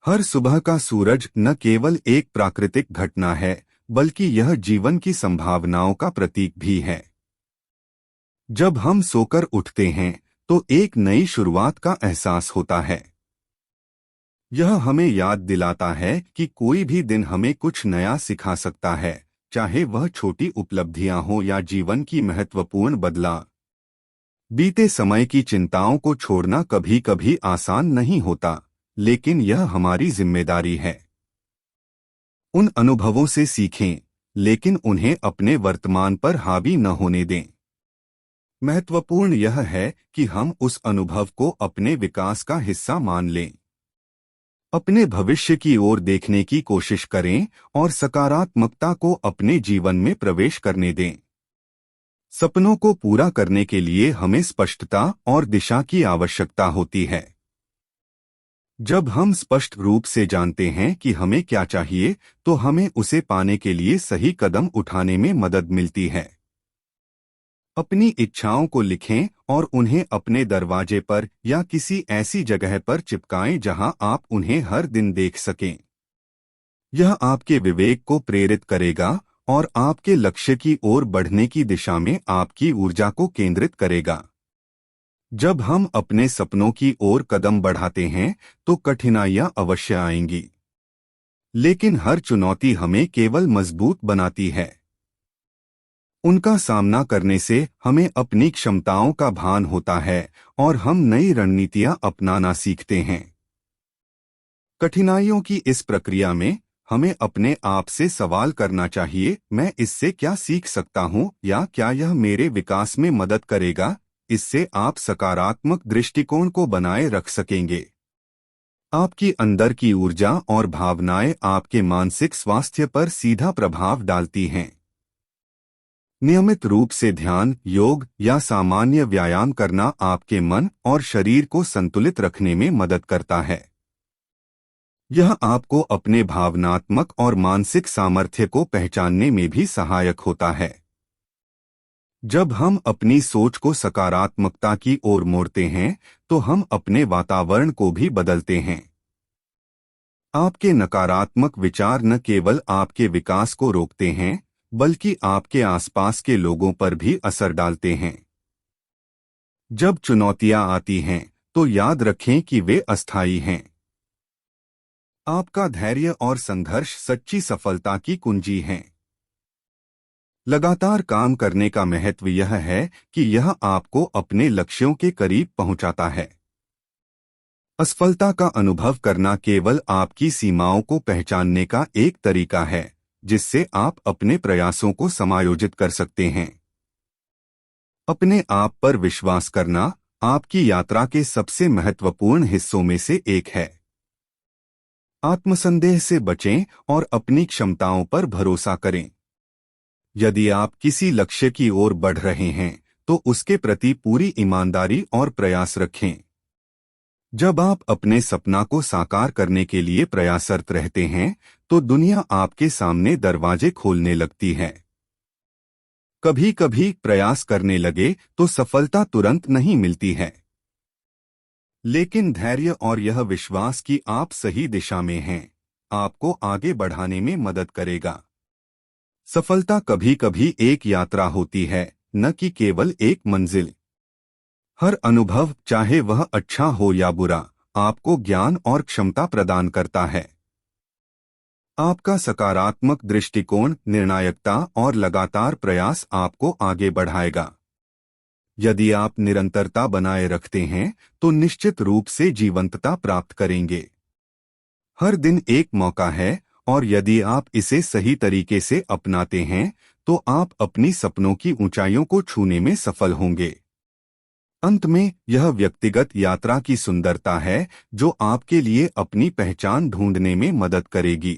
हर सुबह का सूरज न केवल एक प्राकृतिक घटना है, बल्कि यह जीवन की संभावनाओं का प्रतीक भी है। जब हम सोकर उठते हैं, तो एक नई शुरुआत का एहसास होता है। यह हमें याद दिलाता है कि कोई भी दिन हमें कुछ नया सिखा सकता है, चाहे वह छोटी उपलब्धियां हो या जीवन की महत्वपूर्ण बदलाव। बीते समय की चिंताओं को छोड़ना कभी कभी आसान नहीं होता, लेकिन यह हमारी जिम्मेदारी है। उन अनुभवों से सीखें, लेकिन उन्हें अपने वर्तमान पर हावी न होने दें। महत्वपूर्ण यह है कि हम उस अनुभव को अपने विकास का हिस्सा मान लें। अपने भविष्य की ओर देखने की कोशिश करें और सकारात्मकता को अपने जीवन में प्रवेश करने दें। सपनों को पूरा करने के लिए हमें स्पष्टता और दिशा की आवश्यकता होती है। जब हम स्पष्ट रूप से जानते हैं कि हमें क्या चाहिए, तो हमें उसे पाने के लिए सही कदम उठाने में मदद मिलती है। अपनी इच्छाओं को लिखें और उन्हें अपने दरवाजे पर या किसी ऐसी जगह पर चिपकाएं जहां आप उन्हें हर दिन देख सकें। यह आपके विवेक को प्रेरित करेगा और आपके लक्ष्य की ओर बढ़ने की दिशा में आपकी ऊर्जा को केंद्रित करेगा। जब हम अपने सपनों की ओर कदम बढ़ाते हैं, तो कठिनाइयां अवश्य आएंगी, लेकिन हर चुनौती हमें केवल मजबूत बनाती है। उनका सामना करने से हमें अपनी क्षमताओं का भान होता है और हम नई रणनीतियां अपनाना सीखते हैं। कठिनाइयों की इस प्रक्रिया में हमें अपने आप से सवाल करना चाहिए, मैं इससे क्या सीख सकता हूं या क्या यह मेरे विकास में मदद करेगा। इससे आप सकारात्मक दृष्टिकोण को बनाए रख सकेंगे। आपकी अंदर की ऊर्जा और भावनाएं आपके मानसिक स्वास्थ्य पर सीधा प्रभाव डालती हैं। नियमित रूप से ध्यान, योग या सामान्य व्यायाम करना आपके मन और शरीर को संतुलित रखने में मदद करता है। यह आपको अपने भावनात्मक और मानसिक सामर्थ्य को पहचानने में भी सहायक होता है। जब हम अपनी सोच को सकारात्मकता की ओर मोड़ते हैं, तो हम अपने वातावरण को भी बदलते हैं। आपके नकारात्मक विचार न केवल आपके विकास को रोकते हैं, बल्कि आपके आसपास के लोगों पर भी असर डालते हैं। जब चुनौतियां आती हैं, तो याद रखें कि वे अस्थायी हैं। आपका धैर्य और संघर्ष सच्ची सफलता की कुंजी हैं। लगातार काम करने का महत्व यह है कि यह आपको अपने लक्ष्यों के करीब पहुंचाता है। असफलता का अनुभव करना केवल आपकी सीमाओं को पहचानने का एक तरीका है, जिससे आप अपने प्रयासों को समायोजित कर सकते हैं। अपने आप पर विश्वास करना आपकी यात्रा के सबसे महत्वपूर्ण हिस्सों में से एक है। आत्मसंदेह से बचें और अपनी क्षमताओं पर भरोसा करें। यदि आप किसी लक्ष्य की ओर बढ़ रहे हैं, तो उसके प्रति पूरी ईमानदारी और प्रयास रखें। जब आप अपने सपना को साकार करने के लिए प्रयासरत रहते हैं, तो दुनिया आपके सामने दरवाजे खोलने लगती है। कभी कभी प्रयास करने लगे तो सफलता तुरंत नहीं मिलती है, लेकिन धैर्य और यह विश्वास कि आप सही दिशा में हैं, आपको आगे बढ़ाने में मदद करेगा। सफलता कभी कभी एक यात्रा होती है, न कि केवल एक मंजिल। हर अनुभव, चाहे वह अच्छा हो या बुरा, आपको ज्ञान और क्षमता प्रदान करता है। आपका सकारात्मक दृष्टिकोण, निर्णायकता और लगातार प्रयास आपको आगे बढ़ाएगा। यदि आप निरंतरता बनाए रखते हैं, तो निश्चित रूप से जीवंतता प्राप्त करेंगे। हर दिन एक मौका है, और यदि आप इसे सही तरीके से अपनाते हैं, तो आप अपनी सपनों की ऊंचाइयों को छूने में सफल होंगे। अंत में, यह व्यक्तिगत यात्रा की सुंदरता है जो आपके लिए अपनी पहचान ढूंढने में मदद करेगी।